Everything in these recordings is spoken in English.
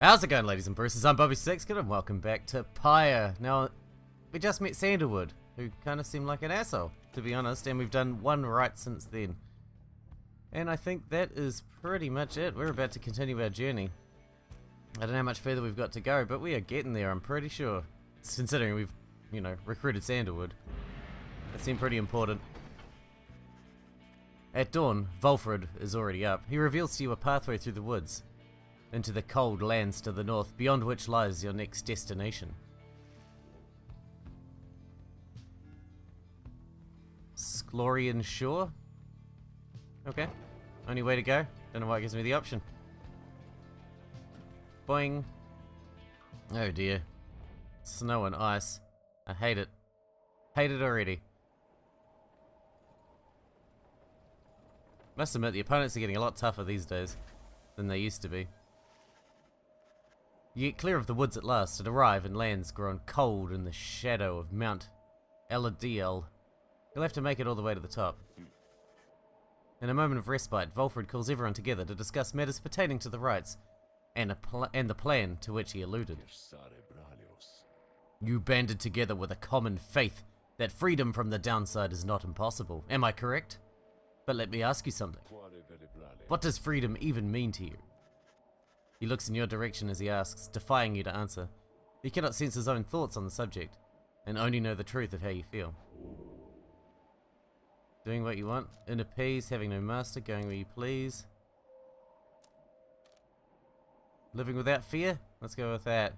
How's it going, ladies and Bruces? I'm Bobby6Kid and welcome back to Pyre. Now, we just met Sandalwood, who kind of seemed like an asshole, to be honest, and we've done one right since then. And I think that is pretty much it. We're about to continue our journey. I don't know how much further we've got to go, but we are getting there, I'm pretty sure. Considering we've, recruited Sandalwood. That seemed pretty important. At dawn, Volfred is already up. He reveals to you a pathway through the woods, into the cold lands to the north, beyond which lies your next destination. Sklorian Shore? Okay. Only way to go. Don't know why it gives me the option. Boing. Oh dear. Snow and ice. I hate it. Hate it already. Must admit, the opponents are getting a lot tougher these days than they used to be. You get clear of the woods at last and arrive in lands grown cold in the shadow of Mount Eladiel. You'll have to make it all the way to the top. In a moment of respite, Volfred calls everyone together to discuss matters pertaining to the rites and the plan to which he alluded. You banded together with a common faith that freedom from the downside is not impossible. Am I correct? But let me ask you something. What does freedom even mean to you? He looks in your direction as he asks, defying you to answer. He cannot sense his own thoughts on the subject, and only know the truth of how you feel. Doing what you want, inner peace, having no master, going where you please. Living without fear? Let's go with that.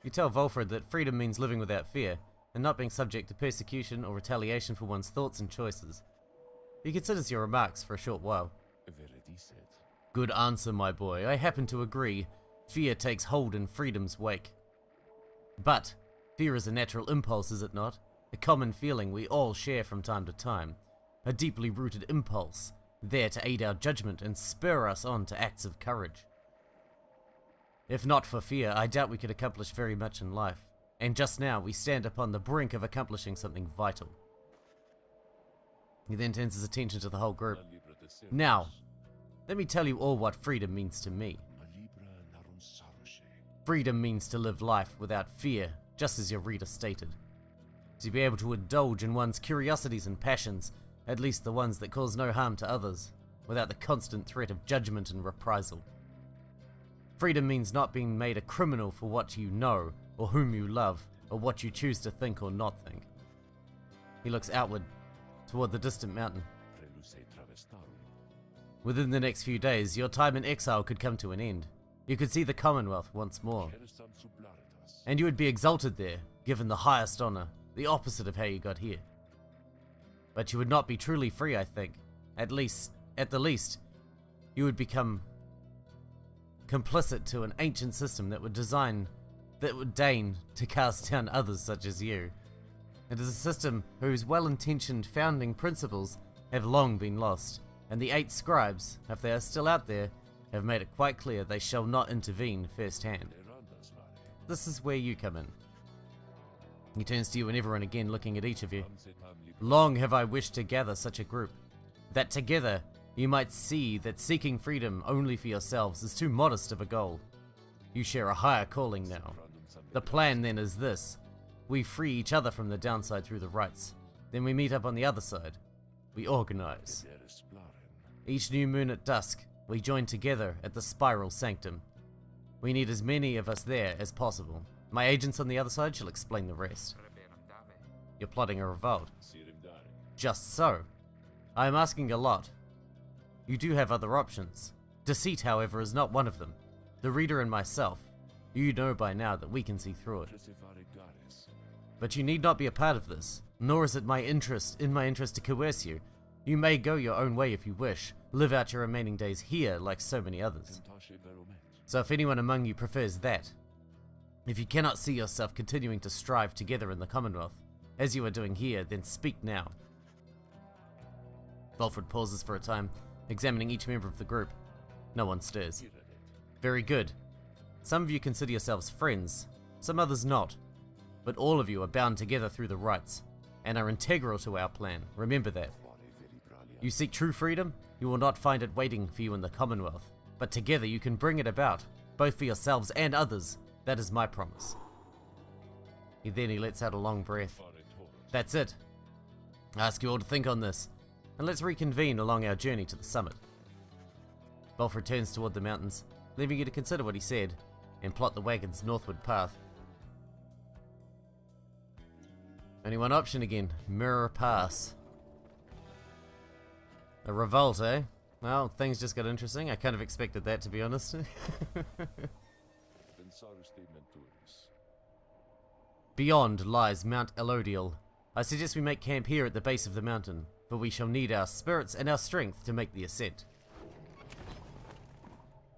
You tell Volfred that freedom means living without fear, and not being subject to persecution or retaliation for one's thoughts and choices. He considers your remarks for a short while. Good answer, my boy. I happen to agree. Fear takes hold in freedom's wake. But fear is a natural impulse, is it not? A common feeling we all share from time to time. A deeply rooted impulse, there to aid our judgment and spur us on to acts of courage. If not for fear, I doubt we could accomplish very much in life. And just now, we stand upon the brink of accomplishing something vital. He then turns his attention to the whole group. Now, let me tell you all what freedom means to me. Freedom means to live life without fear, just as your reader stated. To be able to indulge in one's curiosities and passions, at least the ones that cause no harm to others, without the constant threat of judgment and reprisal. Freedom means not being made a criminal for what you know, or whom you love, or what you choose to think or not think. He looks outward, toward the distant mountain. Within the next few days, your time in exile could come to an end. You could see the Commonwealth once more. And you would be exalted there, given the highest honor, the opposite of how you got here. But you would not be truly free, I think. At the least, you would become complicit to an ancient system that would deign to cast down others such as you. It is a system whose well-intentioned founding principles have long been lost, and the 8 scribes, if they are still out there, have made it quite clear they shall not intervene firsthand. This is where you come in. He turns to you and everyone again, looking at each of you. Long have I wished to gather such a group, that together you might see that seeking freedom only for yourselves is too modest of a goal. You share a higher calling now. The plan then is this. We free each other from the downside through the rites. Then we meet up on the other side. We organize. Each new moon at dusk, we join together at the Spiral Sanctum. We need as many of us there as possible. My agents on the other side shall explain the rest. You're plotting a revolt. Just so. I am asking a lot. You do have other options. Deceit, however, is not one of them. The reader and myself, you know by now that we can see through it. But you need not be a part of this, nor is it in my interest to coerce you. You may go your own way if you wish, live out your remaining days here like so many others. So if anyone among you prefers that, if you cannot see yourself continuing to strive together in the Commonwealth, as you are doing here, then speak now. Volfred pauses for a time, examining each member of the group. No one stirs. Very good. Some of you consider yourselves friends, some others not. But all of you are bound together through the rites, and are integral to our plan. Remember that. You seek true freedom? You will not find it waiting for you in the Commonwealth, but together you can bring it about, both for yourselves and others. That is my promise. Then he lets out a long breath. That's it. I ask you all to think on this, and let's reconvene along our journey to the summit. Bolford turns toward the mountains, leaving you to consider what he said, and plot the wagon's northward path. Only one option again, Mirror Pass. A revolt, eh? Well, things just got interesting. I kind of expected that, to be honest. Beyond lies Mount Elodial. I suggest we make camp here at the base of the mountain, for we shall need our spirits and our strength to make the ascent.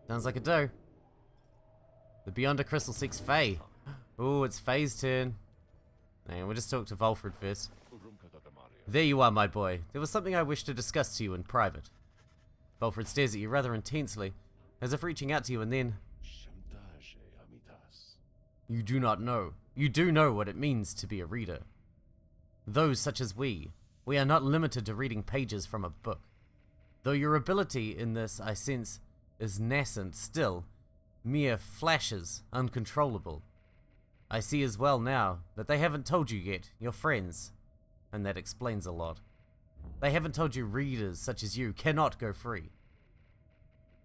Sounds like a do. The Beyonder Crystal seeks Faye. Oh, it's Faye's turn. Hang on, we'll just talk to Volfred first. There you are, my boy. There was something I wish to discuss to you in private. Volfred stares at you rather intensely, as if reaching out to you, and then... You do not know. You do know what it means to be a reader. Those such as we are not limited to reading pages from a book. Though your ability in this, I sense, is nascent still, mere flashes, uncontrollable. I see as well now that they haven't told you yet, your friends, and that explains a lot. They haven't told you readers such as you cannot go free.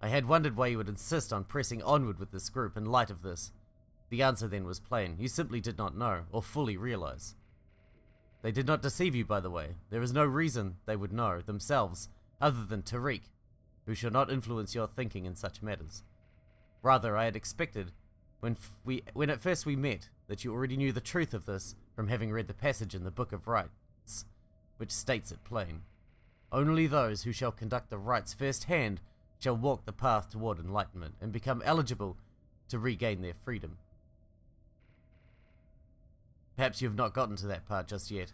I had wondered why you would insist on pressing onward with this group in light of this. The answer then was plain. You simply did not know, or fully realize. They did not deceive you, by the way. There is no reason they would know, themselves, other than Tariq, who shall not influence your thinking in such matters. Rather, I had expected, when at first we met, that you already knew the truth of this from having read the passage in the Book of Rites, which states it plain. Only those who shall conduct the rites firsthand shall walk the path toward enlightenment and become eligible to regain their freedom. Perhaps you have not gotten to that part just yet.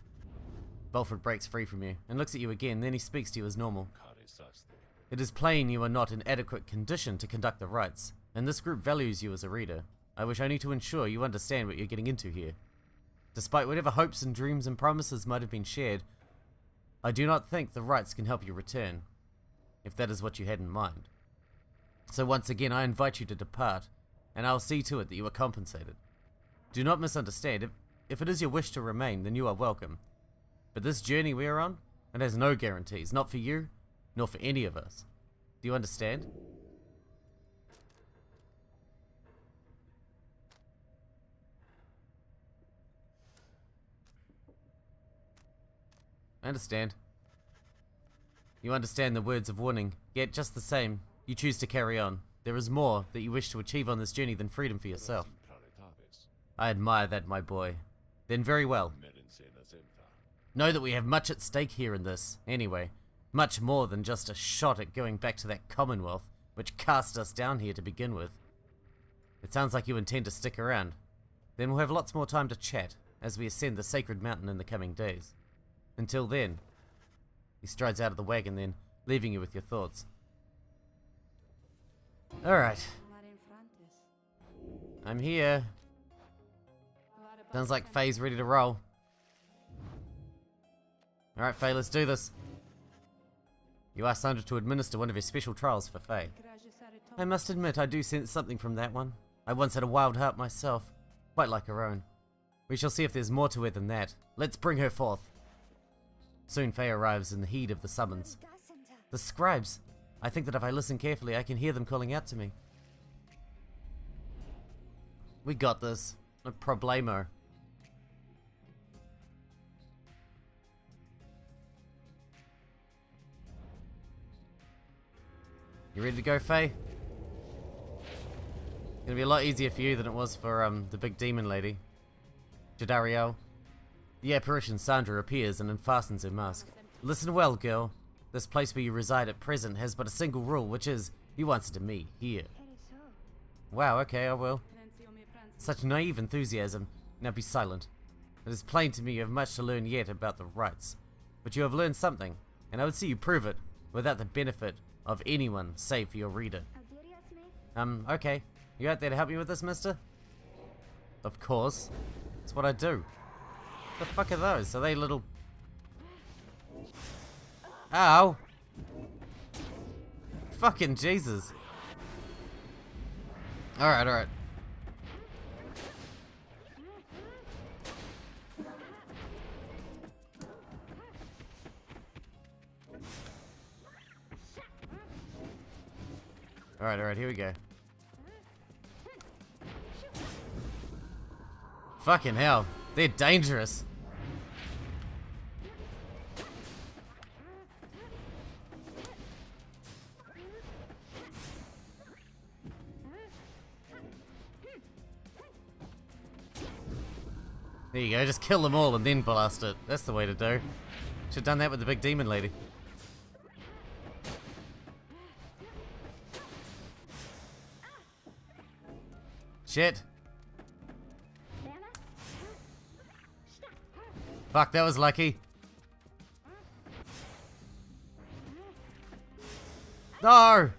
Bolford breaks free from you and looks at you again, then he speaks to you as normal. It is plain you are not in adequate condition to conduct the rites, and this group values you as a reader. I wish only to ensure you understand what you're getting into here. Despite whatever hopes and dreams and promises might have been shared, I do not think the rites can help you return, if that is what you had in mind. So once again, I invite you to depart, and I'll see to it that you are compensated. Do not misunderstand. If it is your wish to remain, then you are welcome. But this journey we are on, it has no guarantees, not for you, nor for any of us. Do you understand? I understand. You understand the words of warning, yet just the same, you choose to carry on. There is more that you wish to achieve on this journey than freedom for yourself. I admire that, my boy. Then very well. Know that we have much at stake here in this, anyway. Much more than just a shot at going back to that Commonwealth, which cast us down here to begin with. It sounds like you intend to stick around. Then we'll have lots more time to chat, as we ascend the sacred mountain in the coming days. Until then... He strides out of the wagon then, leaving you with your thoughts. Alright. I'm here. Sounds like Faye's ready to roll. Alright, Faye, let's do this. You asked Sandra to administer one of your special trials for Faye. I must admit, I do sense something from that one. I once had a wild heart myself, quite like her own. We shall see if there's more to her than that. Let's bring her forth. Soon Faye arrives in the heat of the summons. The scribes! I think that if I listen carefully, I can hear them calling out to me. We got this. No problemo. You ready to go, Faye? Gonna be a lot easier for you than it was for the big demon lady. Jadariel. The apparition Sandra appears and unfastens her mask. Listen well, girl. This place where you reside at present has but a single rule, which is, you answer to me, here. Wow, okay, I will. Such naive enthusiasm. Now be silent. It is plain to me you have much to learn yet about the rites. But you have learned something, and I would see you prove it, without the benefit of anyone save for your reader. Okay. You out there to help me with this, mister? Of course. That's what I do. The fuck are those? Are they little... Ow! Fucking Jesus. Alright, alright. Alright, alright, here we go. Fucking hell. They're dangerous. There you go, just kill them all and then blast it. That's the way to do. Should've done that with the big demon lady. Shit. Fuck, that was lucky. No!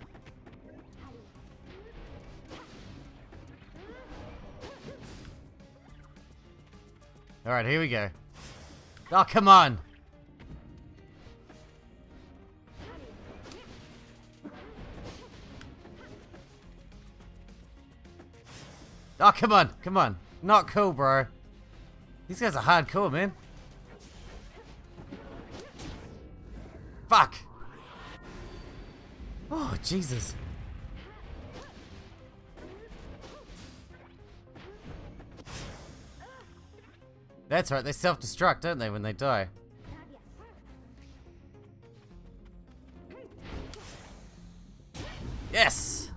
Alright, here we go. Oh, come on! Oh, come on, come on. Not cool, bro. These guys are hardcore, man. Fuck! Oh, Jesus. That's right, they self-destruct, don't they, when they die? Yes!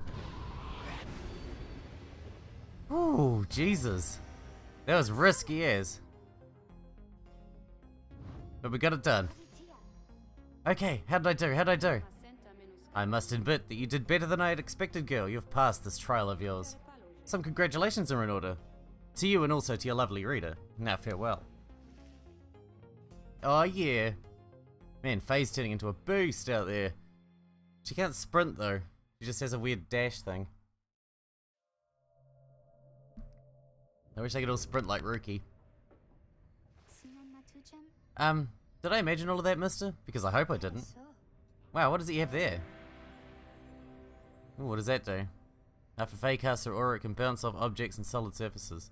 Ooh, Jesus. That was risky as. But we got it done. Okay, how did I do? How did I do? I must admit that you did better than I had expected, girl. You've passed this trial of yours. Some congratulations are in order. To you and also to your lovely reader. Now farewell. Oh yeah. Man, Faye's turning into a beast out there. She can't sprint though. She just has a weird dash thing. I wish I could all sprint like Rookie. Did I imagine all of that, mister? Because I hope I didn't. Wow, what does he have there? Ooh, what does that do? After Faye casts her aura, it can bounce off objects and solid surfaces.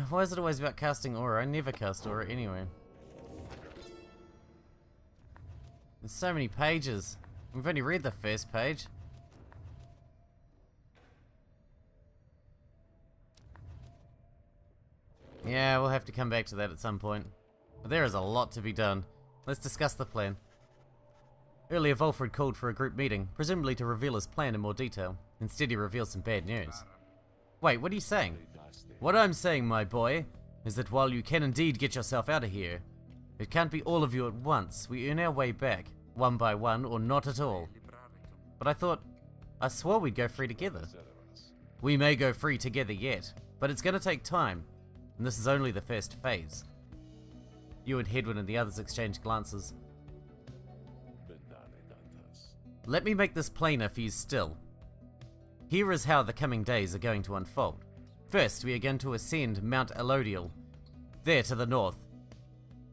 Why is it always about casting aura? I never cast aura anyway. There's so many pages. We've only read the first page. Yeah, we'll have to come back to that at some point. But there is a lot to be done. Let's discuss the plan. Earlier, Volfred called for a group meeting, presumably to reveal his plan in more detail. Instead, he reveals some bad news. Wait, what are you saying? What I'm saying, my boy, is that while you can indeed get yourself out of here, it can't be all of you at once. We earn our way back, one by one, or not at all. But I swore we'd go free together. We may go free together yet, but it's going to take time, and this is only the first phase. You and Hedwin and the others exchange glances. Let me make this plainer for you still. Here is how the coming days are going to unfold. First, we are going to ascend Mount Elodial, there to the north.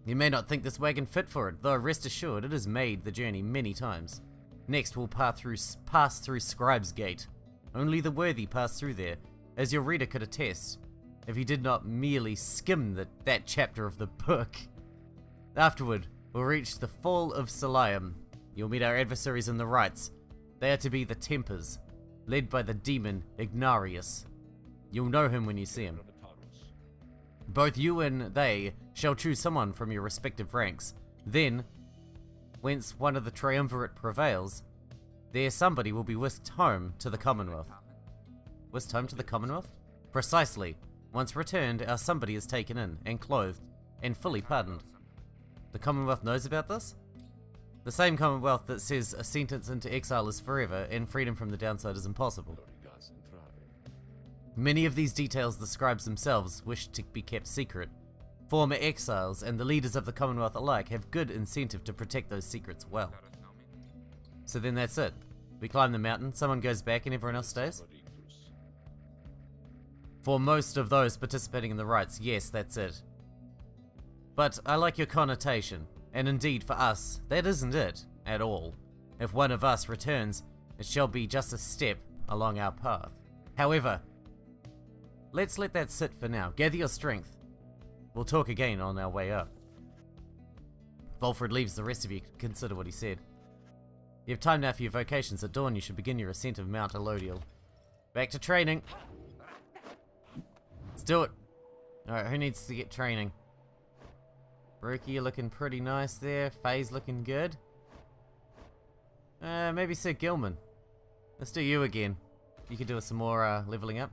You may not think this wagon fit for it, though rest assured it has made the journey many times. Next, we'll pass through Scribegate. Only the worthy pass through there, as your reader could attest, if he did not merely skim that chapter of the book. Afterward, we'll reach the Fall of Solium. You'll meet our adversaries in the rights. They are to be the Tempers, led by the demon Ignarius. You'll know him when you see him. Both you and they shall choose someone from your respective ranks. Then, whence one of the triumvirate prevails, there somebody will be whisked home to the Commonwealth. Whisked home to the Commonwealth? Precisely. Once returned, our somebody is taken in, and clothed, and fully pardoned. The Commonwealth knows about this? The same Commonwealth that says a sentence into exile is forever, and freedom from the downside is impossible. Many of these details the scribes themselves wish to be kept secret. Former exiles and the leaders of the Commonwealth alike have good incentive to protect those secrets well. So then that's it. We climb the mountain, someone goes back and everyone else stays? For most of those participating in the rites, yes, that's it. But I like your connotation, and indeed for us, that isn't it, at all. If one of us returns, it shall be just a step along our path. However, let's let that sit for now. Gather your strength. We'll talk again on our way up. Volfred leaves the rest of you to consider what he said. You have time now for your vocations. At dawn, you should begin your ascent of Mount Elodial. Back to training. Let's do it. Alright, who needs to get training? Brookie, you're looking pretty nice there. Faye's looking good. Maybe Sir Gilman. Let's do you again. You can do us some more leveling up.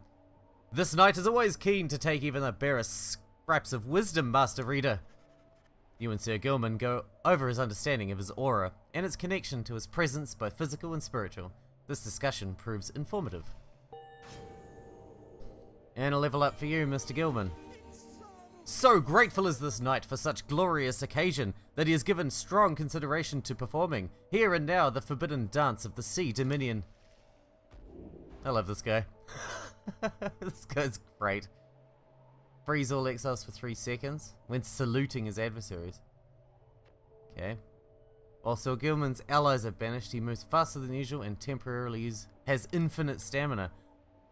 This knight is always keen to take even the barest scraps of wisdom, Master Reader. You and Sir Gilman go over his understanding of his aura and its connection to his presence, both physical and spiritual. This discussion proves informative. And a level up for you, Mr. Gilman. So grateful is this knight for such glorious occasion that he has given strong consideration to performing here and now the forbidden dance of the Sea Dominion. I love this guy. This guy's great. Freeze all exiles for 3 seconds when saluting his adversaries. Okay. While Sir Gilman's allies are banished, he moves faster than usual and temporarily has infinite stamina.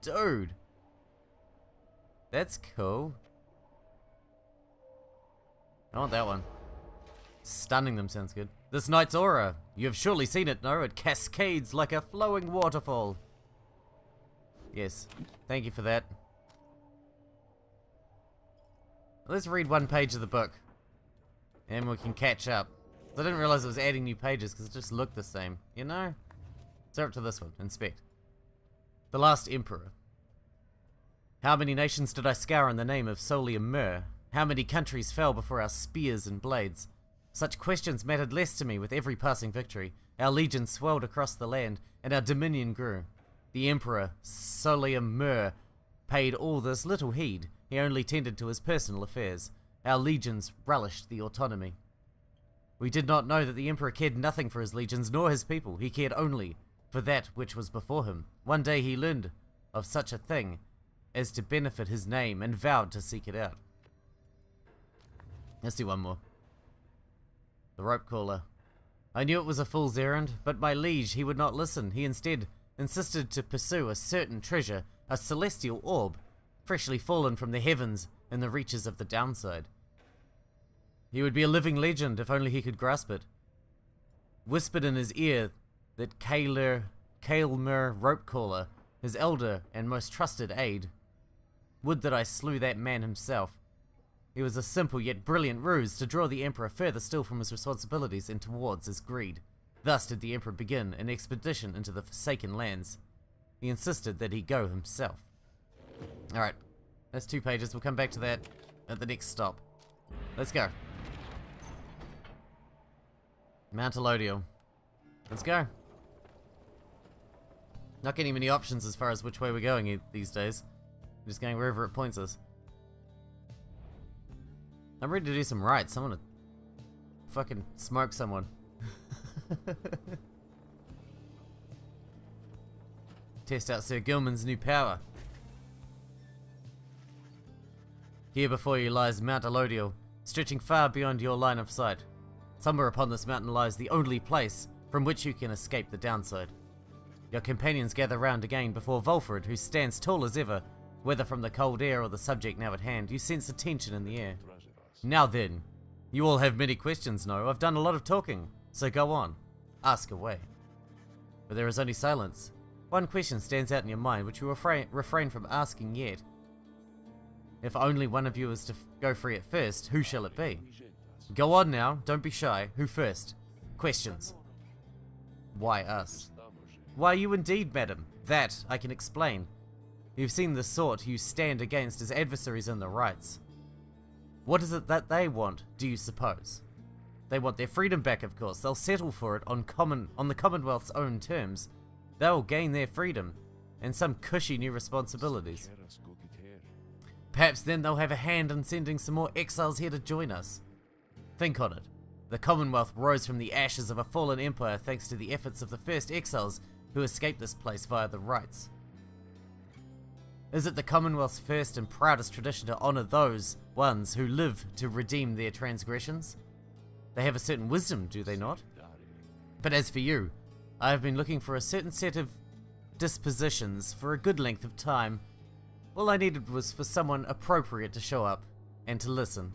Dude! That's cool. I want that one. Stunning them sounds good. This knight's aura. You have surely seen it, no? It cascades like a flowing waterfall. Yes. Thank you for that. Let's read one page of the book. And we can catch up. I didn't realize it was adding new pages because it just looked the same. You know? So up to this one. Inspect. The Last Emperor. How many nations did I scour in the name of Solium Mur? How many countries fell before our spears and blades? Such questions mattered less to me with every passing victory. Our legions swelled across the land, and our dominion grew. The Emperor, Solium Mur, paid all this little heed. He only tended to his personal affairs. Our legions relished the autonomy. We did not know that the Emperor cared nothing for his legions nor his people. He cared only for that which was before him. One day he learned of such a thing as to benefit his name and vowed to seek it out. Let's do one more. The Rope Caller. I knew it was a fool's errand, but my liege, he would not listen. He instead insisted to pursue a certain treasure, a celestial orb, freshly fallen from the heavens in the reaches of the downside. He would be a living legend if only he could grasp it. Whispered in his ear that Kaelmer Ropecaller, his elder and most trusted aide. Would that I slew that man himself. It was a simple yet brilliant ruse to draw the Emperor further still from his responsibilities and towards his greed. Thus did the Emperor begin an expedition into the Forsaken Lands. He insisted that he go himself. Alright, that's 2 pages. We'll come back to that at the next stop. Let's go. Mount Elodial. Let's go. Not getting many options as far as which way we're going these days. We're just going wherever it points us. I'm ready to do some rights. I want to fucking smoke someone. Test out Sir Gilman's new power. Here before you lies Mount Elodial, stretching far beyond your line of sight. Somewhere upon this mountain lies the only place from which you can escape the downside. Your companions gather round again before Volfred, who stands tall as ever. Whether from the cold air or the subject now at hand, you sense the tension in the air. Now then, you all have many questions, no? I've done a lot of talking, so go on. Ask away. But there is only silence. One question stands out in your mind which you refrain from asking yet. If only one of you is to go free at first, who shall it be? Go on now, don't be shy. Who first? Questions. Why us? Why you indeed, madam? That I can explain. You've seen the sort you stand against as adversaries in the rights. What is it that they want, do you suppose? They want their freedom back, of course. They'll settle for it on the Commonwealth's own terms. They'll gain their freedom and some cushy new responsibilities. Perhaps then they'll have a hand in sending some more exiles here to join us. Think on it. The Commonwealth rose from the ashes of a fallen empire thanks to the efforts of the first exiles who escaped this place via the rights. Is it the Commonwealth's first and proudest tradition to honor those ones who live to redeem their transgressions? They have a certain wisdom, do they not? But as for you, I have been looking for a certain set of dispositions for a good length of time. All I needed was for someone appropriate to show up and to listen.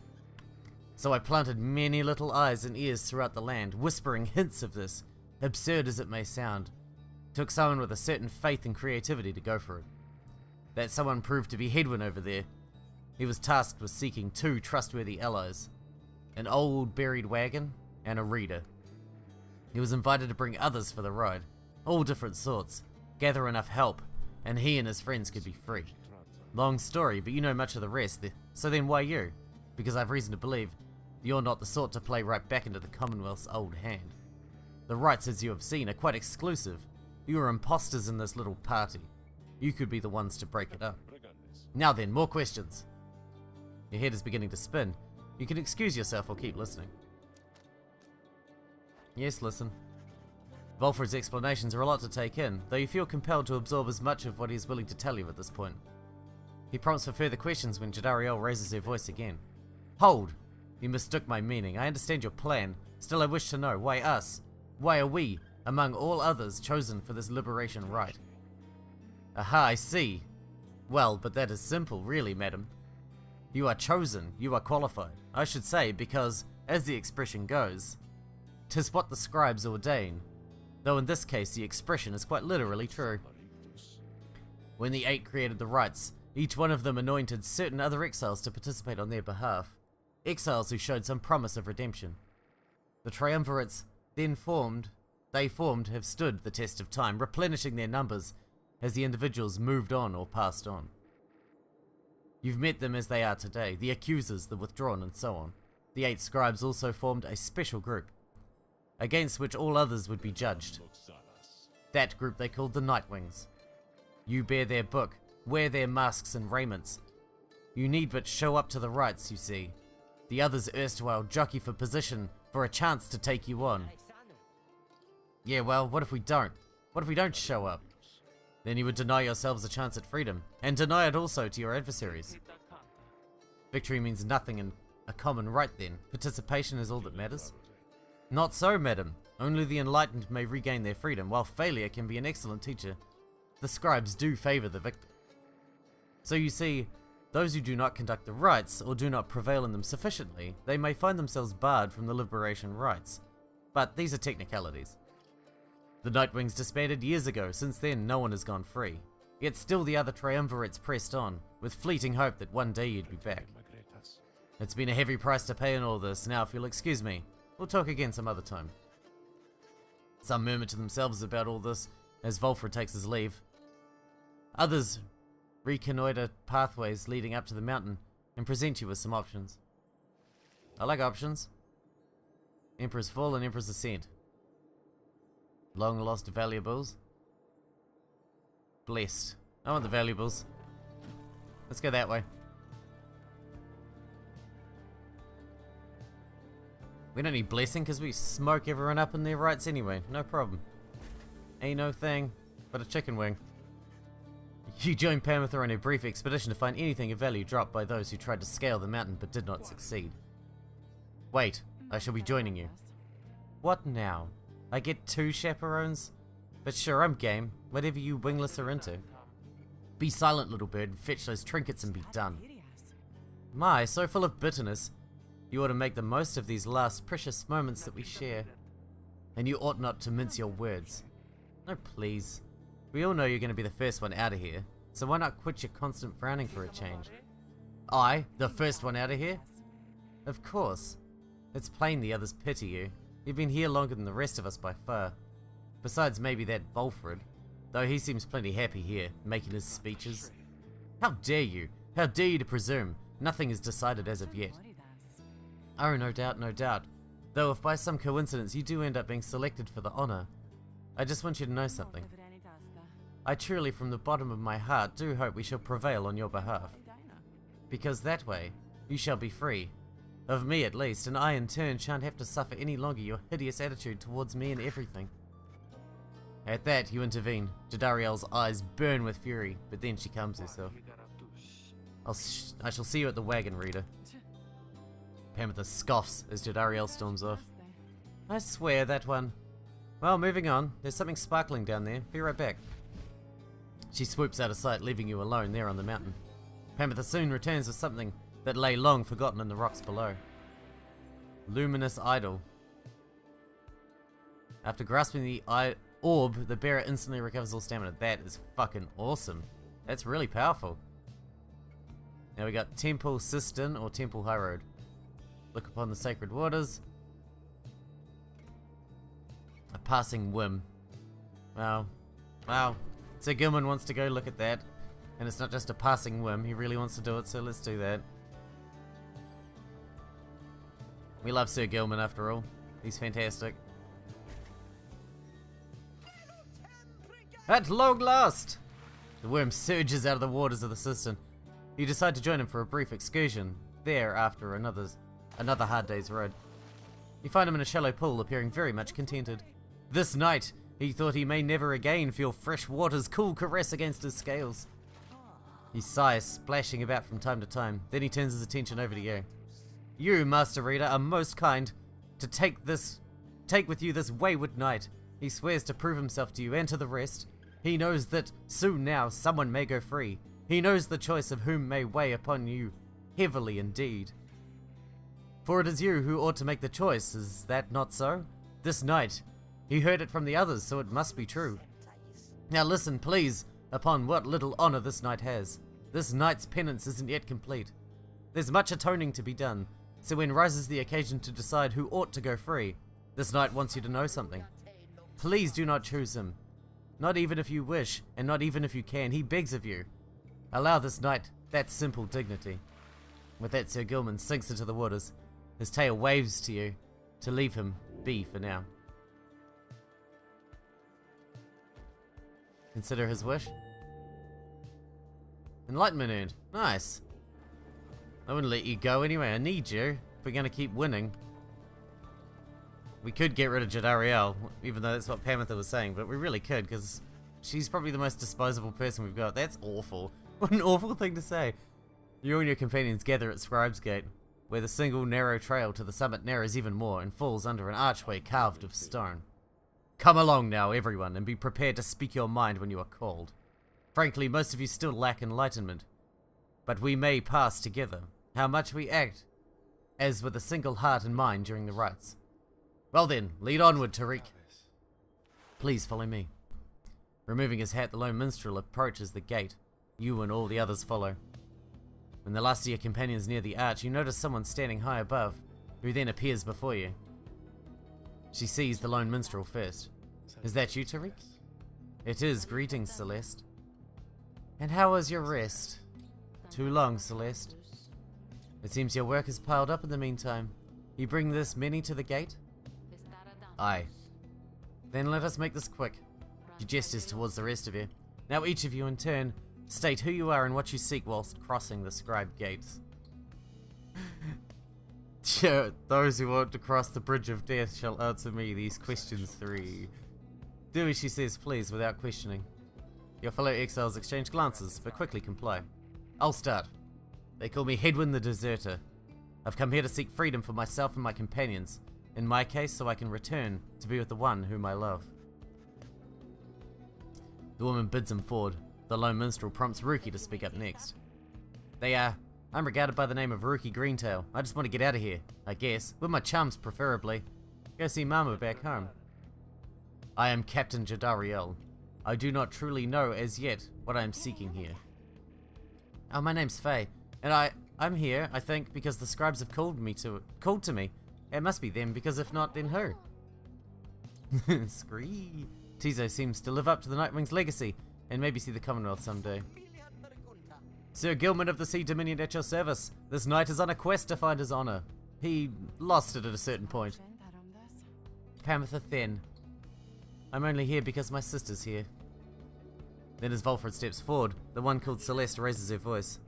So I planted many little eyes and ears throughout the land, whispering hints of this, absurd as it may sound. Took someone with a certain faith and creativity to go for it. That someone proved to be Hedwin over there. He was tasked with seeking 2 trustworthy allies, an old buried wagon and a reader. He was invited to bring others for the ride, all different sorts, gather enough help, and he and his friends could be free. Long story, but you know much of the rest. So then why you? Because I've reason to believe you're not the sort to play right back into the Commonwealth's old hand. The rights, as you have seen, are quite exclusive. You are imposters in this little party. You could be the ones to break it up. Now then, more questions. Your head is beginning to spin. You can excuse yourself or keep listening. Yes, listen. Volfred's explanations are a lot to take in, though you feel compelled to absorb as much of what he is willing to tell you at this point. He prompts for further questions when Jadariel raises her voice again. Hold! You mistook my meaning. I understand your plan. Still, I wish to know, why us? Why are we, among all others, chosen for this liberation rite? Aha, I see. Well, but that is simple, really, madam. You are chosen, you are qualified. I should say, because, as the expression goes, 'tis what the scribes ordain. Though in this case, the expression is quite literally true. When the 8 created the rites, each one of them anointed certain other exiles to participate on their behalf. Exiles who showed some promise of redemption. The triumvirates then formed have stood the test of time, replenishing their numbers as the individuals moved on or passed on. You've met them as they are today, the accusers, the withdrawn, and so on. The 8 scribes also formed a special group, against which all others would be judged. That group they called the Nightwings. You bear their book, wear their masks and raiments. You need but show up to the rites, you see. The others erstwhile jockey for position, for a chance to take you on. Yeah, well, what if we don't? What if we don't show up? Then you would deny yourselves a chance at freedom, and deny it also to your adversaries. Victory means nothing in a common right then. Participation is all that matters. Not so, madam. Only the enlightened may regain their freedom, while failure can be an excellent teacher. The scribes do favor the victor. So you see, those who do not conduct the rites, or do not prevail in them sufficiently, they may find themselves barred from the liberation rites. But these are technicalities. The Nightwings disbanded years ago. Since then, no one has gone free. Yet still the other triumvirates pressed on, with fleeting hope that one day you'd be back. It's been a heavy price to pay in all this. Now, if you'll excuse me, we'll talk again some other time. Some murmur to themselves about all this as Volfred takes his leave. Others reconnoiter pathways leading up to the mountain and present you with some options. I like options. Emperor's Fall and Emperor's Ascent. Long lost valuables. Blessed. I want the valuables. Let's go that way. We don't need blessing because we smoke everyone up in their rights anyway. No problem. Ain't no thing but a chicken wing. You joined Pamitha on a brief expedition to find anything of value dropped by those who tried to scale the mountain but did not succeed. Wait, I shall be joining you. What now? I get 2 chaperones? But sure, I'm game. Whatever you wingless are into. Be silent, little bird, and fetch those trinkets and be done. My, so full of bitterness. You ought to make the most of these last precious moments that we share. And you ought not to mince your words. No, please. We all know you're going to be the first one out of here, so why not quit your constant frowning for a change? I, the first one out of here? Of course. It's plain the others pity you. You've been here longer than the rest of us by far. Besides maybe that Volfred, though he seems plenty happy here, making his speeches. How dare you? How dare you to presume? Nothing is decided as of yet. Oh, no doubt, no doubt. Though if by some coincidence you do end up being selected for the honor, I just want you to know something. I truly, from the bottom of my heart, do hope we shall prevail on your behalf. Because that way, you shall be free. Of me at least, and I in turn shan't have to suffer any longer your hideous attitude towards me and everything. At that, you intervene. Jadariel's eyes burn with fury, but then she calms herself. I shall see you at the wagon, reader. Pamitha scoffs as Jadariel storms off. I swear that one. Well, moving on. There's something sparkling down there. Be right back. She swoops out of sight, leaving you alone there on the mountain. Panther soon returns with something that lay long forgotten in the rocks below. Luminous idol. After grasping the orb, the bearer instantly recovers all stamina. That is fucking awesome. That's really powerful. Now we got Temple Cistern or Temple High Road. Look upon the sacred waters. A passing whim. Wow. Wow. Sir Gilman wants to go look at that. And it's not just a passing whim. He really wants to do it, so let's do that. We love Sir Gilman after all. He's fantastic. At long last! The worm surges out of the waters of the cistern. You decide to join him for a brief excursion, there after another hard day's road. You find him in a shallow pool, appearing very much contented. This night, he thought he may never again feel fresh water's cool caress against his scales. He sighs, splashing about from time to time, then he turns his attention over to you. You, Master Reader, are most kind to take with you this wayward knight. He swears to prove himself to you and to the rest. He knows that soon now someone may go free. He knows the choice of whom may weigh upon you heavily indeed. For it is you who ought to make the choice, is that not so? This night, he heard it from the others, so it must be true. Now listen, please, upon what little honor this knight has. This knight's penance isn't yet complete. There's much atoning to be done, so when rises the occasion to decide who ought to go free, this knight wants you to know something. Please do not choose him. Not even if you wish, and not even if you can, he begs of you. Allow this knight that simple dignity. With that, Sir Gilman sinks into the waters. His tail waves to you, to leave him be for now. Consider his wish. Enlightenment earned. Nice. I wouldn't let you go anyway. I need you if we're going to keep winning. We could get rid of Jadariel, even though that's what Pamantha was saying, but we really could, because she's probably the most disposable person we've got. That's awful. What an awful thing to say. You and your companions gather at Scribegate, where the single narrow trail to the summit narrows even more and falls under an archway carved of stone. Come along now, everyone, and be prepared to speak your mind when you are called. Frankly, most of you still lack enlightenment, but we may pass together how much we act as with a single heart and mind during the rites. Well then, lead onward, Tariq. Please follow me. Removing his hat, the lone minstrel approaches the gate. You and all the others follow. When the last of your companions near the arch, you notice someone standing high above, who then appears before you. She sees the lone minstrel first. Is that you, Tariq? It is. Greetings, Celeste. And how was your rest? Too long, Celeste. It seems your work has piled up in the meantime. You bring this many to the gate? Aye. Then let us make this quick. She gestures towards the rest of you. Now each of you in turn, state who you are and what you seek whilst crossing the scribe gates. Those who want to cross the bridge of death shall answer me these questions 3. Do as she says, please, without questioning. Your fellow exiles exchange glances, but quickly comply. I'll start. They call me Hedwin the Deserter. I've come here to seek freedom for myself and my companions. In my case, so I can return to be with the one whom I love. The woman bids him forward. The lone minstrel prompts Ruki to speak up next. I'm regarded by the name of Ruki Greentail. I just want to get out of here, I guess. With my chums, preferably. Go see Mama back home. I am Captain Jadariel. I do not truly know as yet what I am seeking here. Oh, my name's Faye. And I'm here, I think, because the scribes have called to me. It must be them, because if not, then who? Scree. Tizo seems to live up to the Nightwing's legacy, and maybe see the Commonwealth someday. Sir Gilman of the Sea Dominion at your service. This knight is on a quest to find his honor. He lost it at a certain point. Pamantha Then. I'm only here because my sister's here. Then as Volfred steps forward, the one called Celeste raises her voice.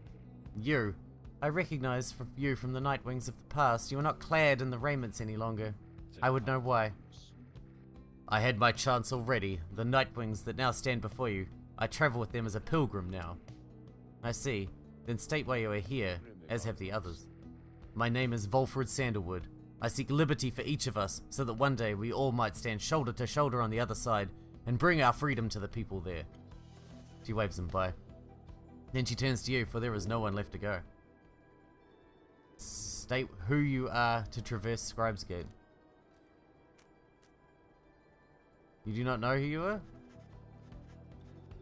You. I recognize you from the Nightwings of the past. You are not clad in the raiments any longer. I would know why. I had my chance already. The Nightwings that now stand before you. I travel with them as a pilgrim now. I see. Then state why you are here, as have the others. My name is Volfred Sandalwood. I seek liberty for each of us, so that one day we all might stand shoulder to shoulder on the other side and bring our freedom to the people there. She waves him bye. Then she turns to you, for there is no one left to go. State who you are to traverse Scribegate. You do not know who you are?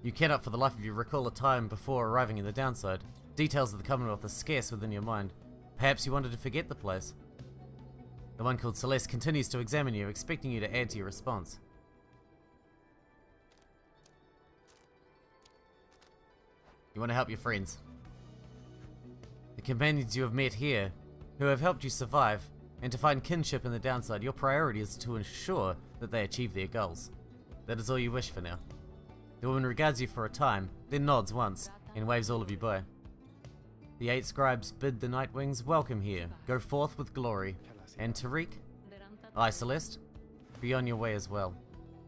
You cannot for the life of you recall a time before arriving in the downside. Details of the Commonwealth are scarce within your mind. Perhaps you wanted to forget the place. The one called Celeste continues to examine you, expecting you to add to your response. You want to help your friends. The companions you have met here, who have helped you survive, and to find kinship in the downside, your priority is to ensure that they achieve their goals. That is all you wish for now. The woman regards you for a time, then nods once, and waves all of you by. The 8 scribes bid the Nightwings welcome here. Go forth with glory. And Tariq? Aye, Celeste? Be on your way as well.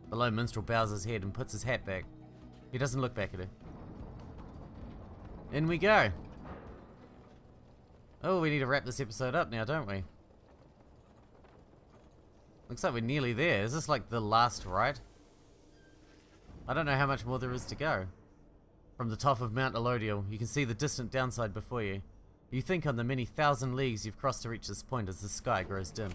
The lone minstrel bows his head and puts his hat back. He doesn't look back at her. In we go. Oh, we need to wrap this episode up now, don't we? Looks like we're nearly there. Is this like the last rite? I don't know how much more there is to go. From the top of Mount Elodial, you can see the distant downside before you. You think on the many thousand leagues you've crossed to reach this point as the sky grows dim.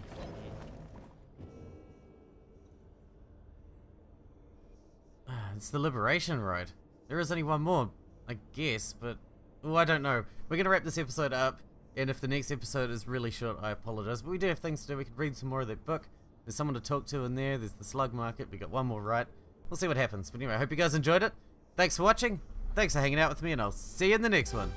It's the Liberation Road. There is only one more, I guess, but... oh, I don't know. We're going to wrap this episode up, and if the next episode is really short, I apologize. But we do have things to do. We could read some more of that book. There's someone to talk to in there. There's the slug market. We got one more right. We'll see what happens. But anyway, I hope you guys enjoyed it. Thanks for watching. Thanks for hanging out with me, and I'll see you in the next one.